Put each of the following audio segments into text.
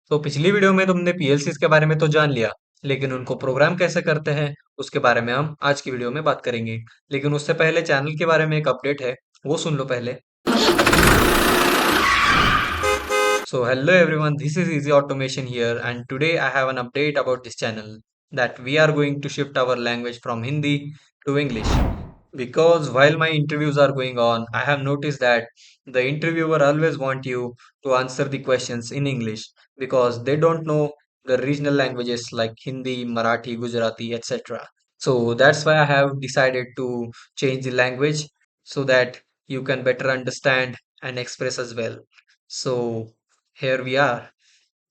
तो पिछली वीडियो में तुमने पीएलसीज के बारे में तो जान लिया, लेकिन उनको प्रोग्राम कैसे करते हैं उसके बारे में हम आज की वीडियो में बात करेंगे। लेकिन उससे पहले चैनल के बारे में एक अपडेट है, वो सुन लो पहले। So hello everyone, this is Easy Automation here, and today I have an update about this channel that we are going to shift our language from Hindi to English. Because while my interviews are going on, I have noticed that the interviewer always want you to answer the questions in English because they don't know the regional languages like Hindi, Marathi, Gujarati, etc. So that's why I have decided to change the language so that you can better understand and express as well. So here we are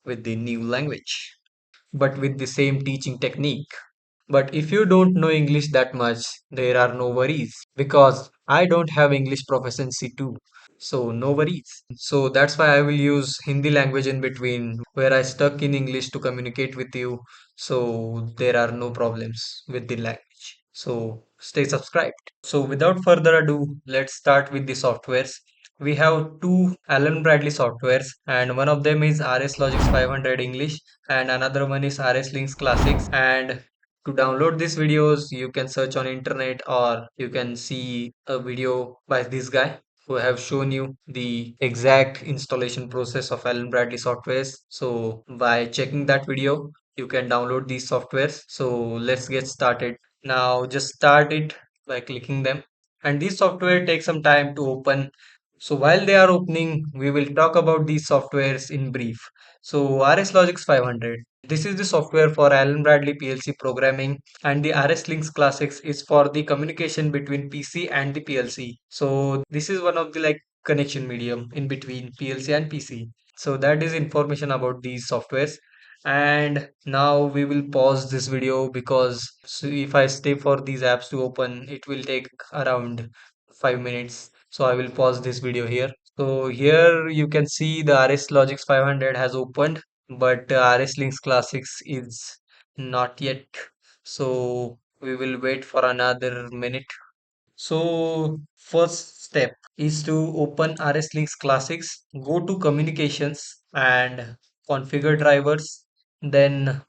with the new language, but with the same teaching technique. But if you don't know English that much, there are no worries because I don't have English proficiency too. So no worries. So that's why I will use Hindi language in between where I stuck in English to communicate with you. So there are no problems with the language. So stay subscribed. So without further ado, let's start with the softwares. We have two Allen Bradley softwares, and one of them is RSLogix 500 English and another one is RSLinx Classics. And to download these videos, you can search on internet or you can see a video by this guy who have shown you the exact installation process of Allen Bradley softwares. So by checking that video, you can download these softwares. So let's get started. Now just start it by clicking them. And this software takes some time to open. So while they are opening, we will talk about these softwares in brief. So RSLogix 500. This is the software for Allen Bradley PLC programming, and the RSLinx Classics is for the communication between PC and the PLC. So this is one of the like connection medium in between PLC and PC. So that is information about these softwares. And now we will pause this video because so if I stay for these apps to open, it will take around 5 minutes. So I will pause this video here. So here you can see the RSLogix 500 has opened, but RSLinx Classics is not yet. So we will wait for another minute. So first step is to open RSLinx Classics, go to communications and configure drivers. Then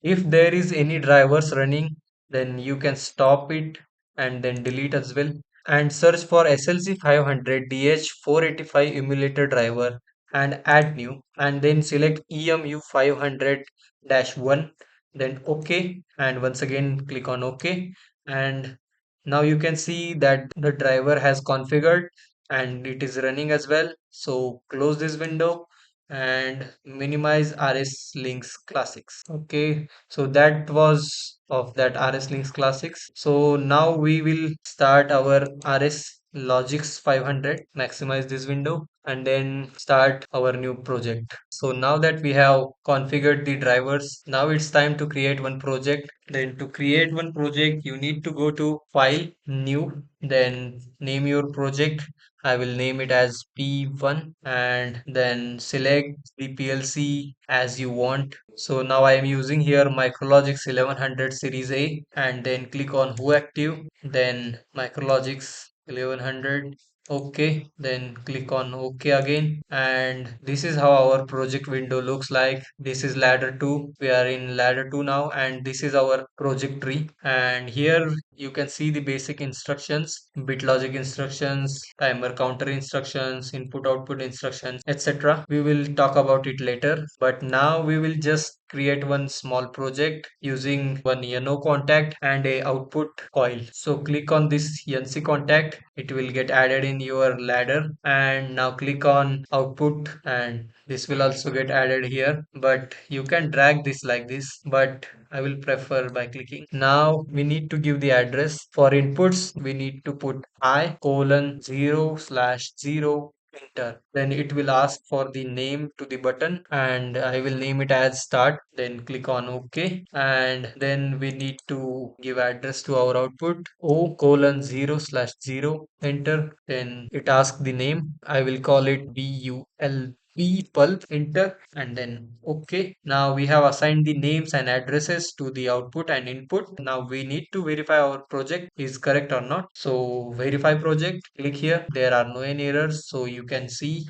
if there is any drivers running, then you can stop it and then delete as well. And search for SLC 500 DH485 emulator driver and add new. And then select EMU 500-1. Then OK. And once again click on OK. And now you can see that the driver has configured and it is running as well. So close this window and minimize RSLinx Classics. Okay, so that was of that RSLinx Classics. So now we will start our RSLogix 500. Maximize this window and then start our new project. So now that we have configured the drivers, now it's time to create one project. Then to create one project, you need to go to File, New, then name your project. I will name it as P1 and then select the PLC as you want. So now I am using here Micrologix 1100 Series A and then click on Who Active, then Micrologix 1100. Okay, then click on OK again, and this is how our project window looks like. This is ladder 2. We are in ladder 2 now, and this is our project tree. And here you can see the basic instructions, bit logic instructions, timer counter instructions, input output instructions, etc. We will talk about it later, but now we will just create one small project using one NO contact and a output coil. So click on this NC contact, it will get added in your ladder, and now click on output and this will also get added here, but you can drag this like this, but I will prefer by clicking. Now we need to give the address. For inputs we need to put I:0/0 enter. Then it will ask for the name to the button and I will name it as start. Then click on OK. And then we need to give address to our output O:0/0 enter. Then it asks the name. I will call it BUL P pulp enter and then OK. Now we have assigned the names and addresses to the output and input. Now we need to verify our project is correct or not. So verify project, click here. There are no any errors. So you can see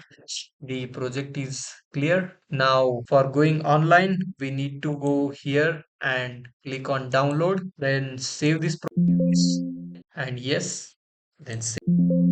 the project is clear. Now for going online, we need to go here and click on download, then save this and yes, then save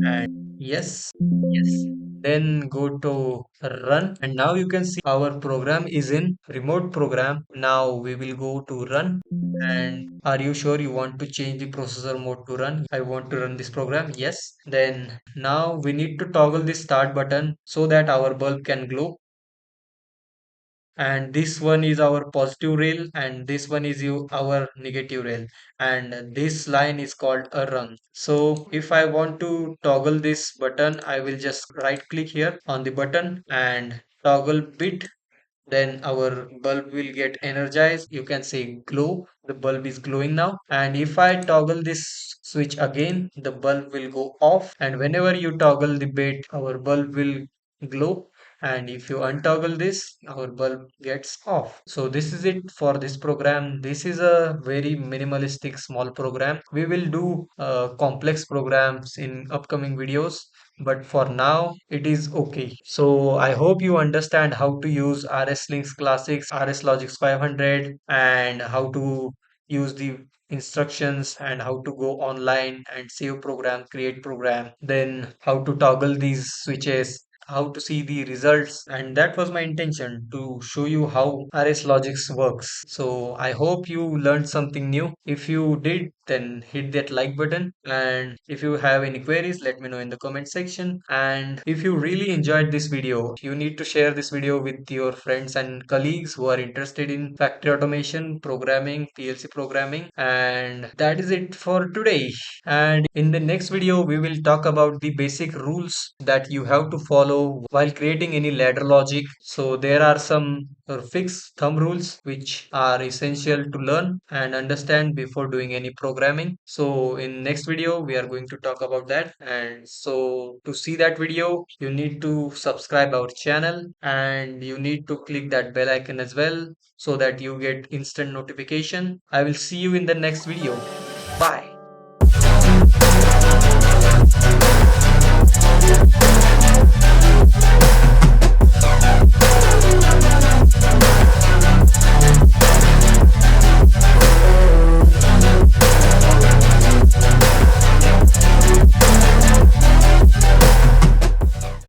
and yes, yes, then go to run and now you can see our program is in remote program. Now we will go to run. And are you sure you want to change the processor mode to run? I want to run this program. Yes. Then now we need to toggle the start button so that our bulb can glow. And this one is our positive rail and this one is our negative rail, and this line is called a rung. So if I want to toggle this button, I will just right click here on the button and toggle bit, then our bulb will get energized. You can say glow, the bulb is glowing now. And if I toggle this switch again, the bulb will go off, and whenever you toggle the bit, our bulb will glow, and if you untoggle this, our bulb gets off. So this is it for this program. This is a very minimalistic small program. We will do complex programs in upcoming videos, but for now it is okay. So I hope you understand how to use RSLinx Classics, RSLogix 500, and how to use the instructions and how to go online and save program, create program, then how to toggle these switches, how to see the results. And that was my intention, to show you how RSLogix works. So I hope you learned something new. If you did, then hit that like button, and if you have any queries, let me know in the comment section. And if you really enjoyed this video, you need to share this video with your friends and colleagues who are interested in factory automation, programming, PLC programming. And that is it for today. And in the next video, we will talk about the basic rules that you have to follow while creating any ladder logic. So there are some fixed thumb rules which are essential to learn and understand before doing any programming. So in next video, we are going to talk about that. And so to see that video, you need to subscribe our channel and you need to click that bell icon as well so that you get instant notification. I will see you in the next video. Bye.